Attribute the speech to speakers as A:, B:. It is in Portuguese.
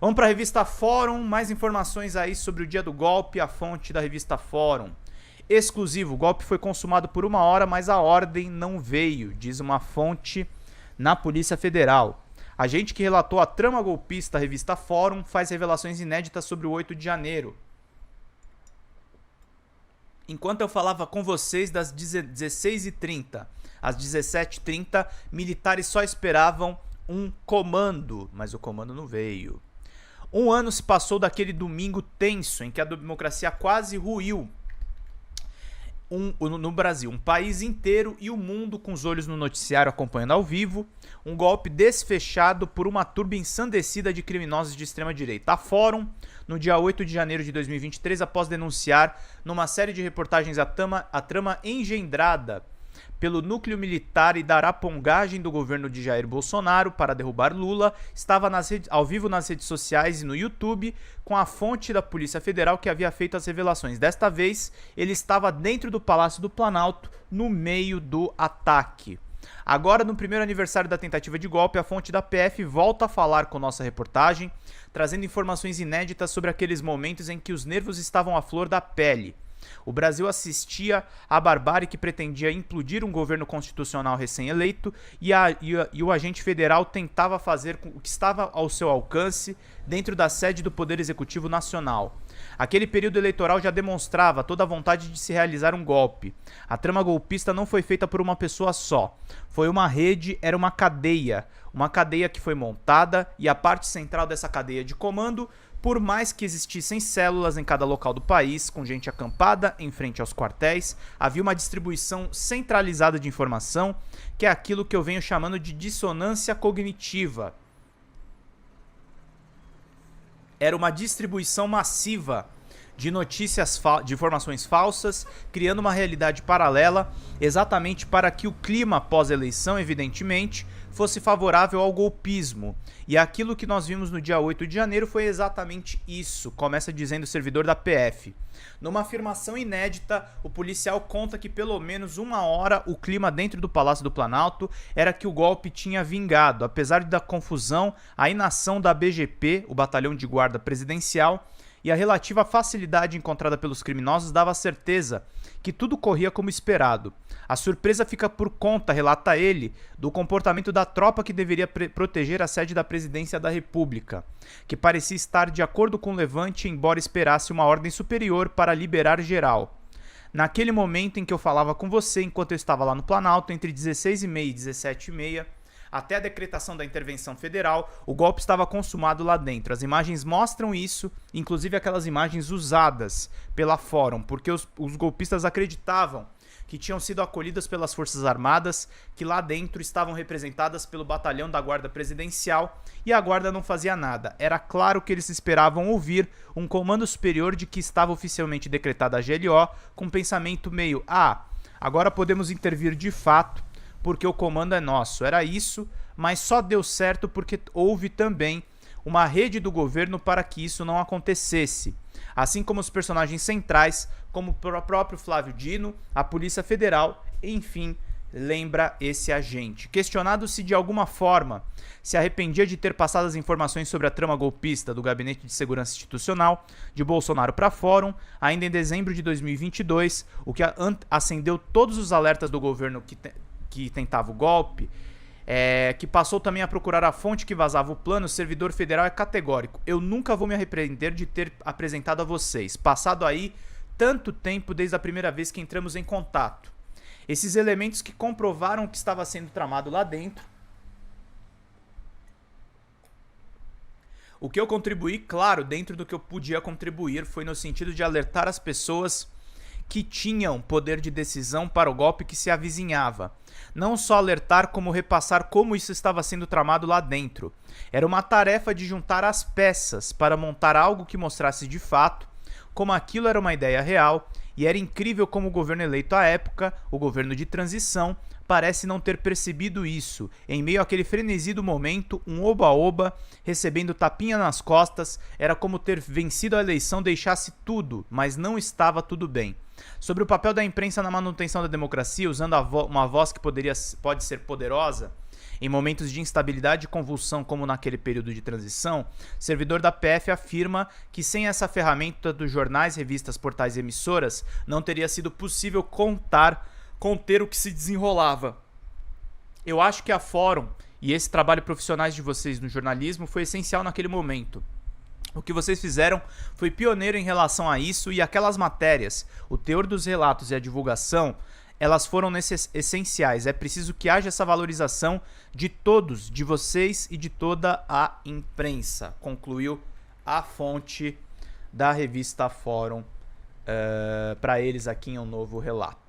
A: Vamos para a revista Fórum, mais informações aí sobre o dia do golpe, a fonte da revista Fórum. Exclusivo, o golpe foi consumado por 1 hora, mas a ordem não veio, diz uma fonte na Polícia Federal. Agente que relatou a trama golpista, a revista Fórum, faz revelações inéditas sobre o 8 de janeiro. Enquanto eu falava com vocês das 16h30 às 17h30, militares só esperavam um comando, mas o comando não veio. Um ano se passou daquele domingo tenso em que a democracia quase ruiu no Brasil. Um país inteiro e o mundo com os olhos no noticiário acompanhando ao vivo. Um golpe desfechado por uma turba ensandecida de criminosos de extrema direita. A Fórum, no dia 8 de janeiro de 2023, após denunciar numa série de reportagens a trama engendrada pelo núcleo militar e da arapongagem do governo de Jair Bolsonaro para derrubar Lula, estava ao vivo nas redes sociais e no YouTube com a fonte da Polícia Federal que havia feito as revelações. Desta vez, ele estava dentro do Palácio do Planalto, no meio do ataque. Agora, no primeiro aniversário da tentativa de golpe, a fonte da PF volta a falar com nossa reportagem, trazendo informações inéditas sobre aqueles momentos em que os nervos estavam à flor da pele. O Brasil assistia à barbárie que pretendia implodir um governo constitucional recém-eleito e o agente federal tentava fazer o que estava ao seu alcance dentro da sede do Poder Executivo Nacional. Aquele período eleitoral já demonstrava toda a vontade de se realizar um golpe. A trama golpista não foi feita por uma pessoa só. Foi uma rede, era uma cadeia que foi montada e a parte central dessa cadeia de comando, por mais que existissem células em cada local do país, com gente acampada em frente aos quartéis, havia uma distribuição centralizada de informação, que é aquilo que eu venho chamando de dissonância cognitiva. Era uma distribuição massiva de notícias, de informações falsas, criando uma realidade paralela, exatamente para que o clima pós-eleição, evidentemente, fosse favorável ao golpismo. E aquilo que nós vimos no dia 8 de janeiro foi exatamente isso, começa dizendo o servidor da PF. Numa afirmação inédita, o policial conta que pelo menos 1 hora o clima dentro do Palácio do Planalto era que o golpe tinha vingado, apesar da confusão, a inação da BGP, o Batalhão de Guarda Presidencial, e a relativa facilidade encontrada pelos criminosos dava certeza que tudo corria como esperado. A surpresa fica por conta, relata ele, do comportamento da tropa que deveria proteger a sede da Presidência da República, que parecia estar de acordo com o levante, embora esperasse uma ordem superior para liberar geral. Naquele momento em que eu falava com você, enquanto eu estava lá no Planalto, entre 16h30 e 17h30, até a decretação da intervenção federal, o golpe estava consumado lá dentro. As imagens mostram isso, inclusive aquelas imagens usadas pela Fórum, porque os golpistas acreditavam que tinham sido acolhidas pelas Forças Armadas, que lá dentro estavam representadas pelo Batalhão da Guarda Presidencial, e a Guarda não fazia nada. Era claro que eles esperavam ouvir um comando superior de que estava oficialmente decretada a GLO, com um pensamento meio, agora podemos intervir de fato, porque o comando é nosso. Era isso, mas só deu certo porque houve também uma rede do governo para que isso não acontecesse. Assim como os personagens centrais, como o próprio Flávio Dino, a Polícia Federal, enfim, lembra esse agente. Questionado se de alguma forma se arrependia de ter passado as informações sobre a trama golpista do Gabinete de Segurança Institucional de Bolsonaro para Fórum, ainda em dezembro de 2022, o que acendeu todos os alertas do governo que tentava o golpe, que passou também a procurar a fonte que vazava o plano, o servidor federal é categórico. Eu nunca vou me arrepender de ter apresentado a vocês. Passado aí tanto tempo desde a primeira vez que entramos em contato. Esses elementos que comprovaram o que estava sendo tramado lá dentro. O que eu contribuí, claro, dentro do que eu podia contribuir, foi no sentido de alertar as pessoas que tinham poder de decisão para o golpe que se avizinhava. Não só alertar, como repassar como isso estava sendo tramado lá dentro. Era uma tarefa de juntar as peças para montar algo que mostrasse de fato como aquilo era uma ideia real, e era incrível como o governo eleito à época, o governo de transição, parece não ter percebido isso. Em meio àquele frenesi do momento, um oba-oba, recebendo tapinha nas costas, era como ter vencido a eleição deixasse tudo, mas não estava tudo bem. Sobre o papel da imprensa na manutenção da democracia, usando uma voz que pode ser poderosa, Em momentos de instabilidade e convulsão, como naquele período de transição, servidor da PF afirma que sem essa ferramenta dos jornais, revistas, portais e emissoras, não teria sido possível conter o que se desenrolava. Eu acho que a Fórum e esse trabalho profissionais de vocês no jornalismo foi essencial naquele momento. O que vocês fizeram foi pioneiro em relação a isso, e aquelas matérias, o teor dos relatos e a divulgação, elas foram essenciais. É preciso que haja essa valorização de todos, de vocês e de toda a imprensa, concluiu a fonte da revista Fórum para eles aqui em um novo relato.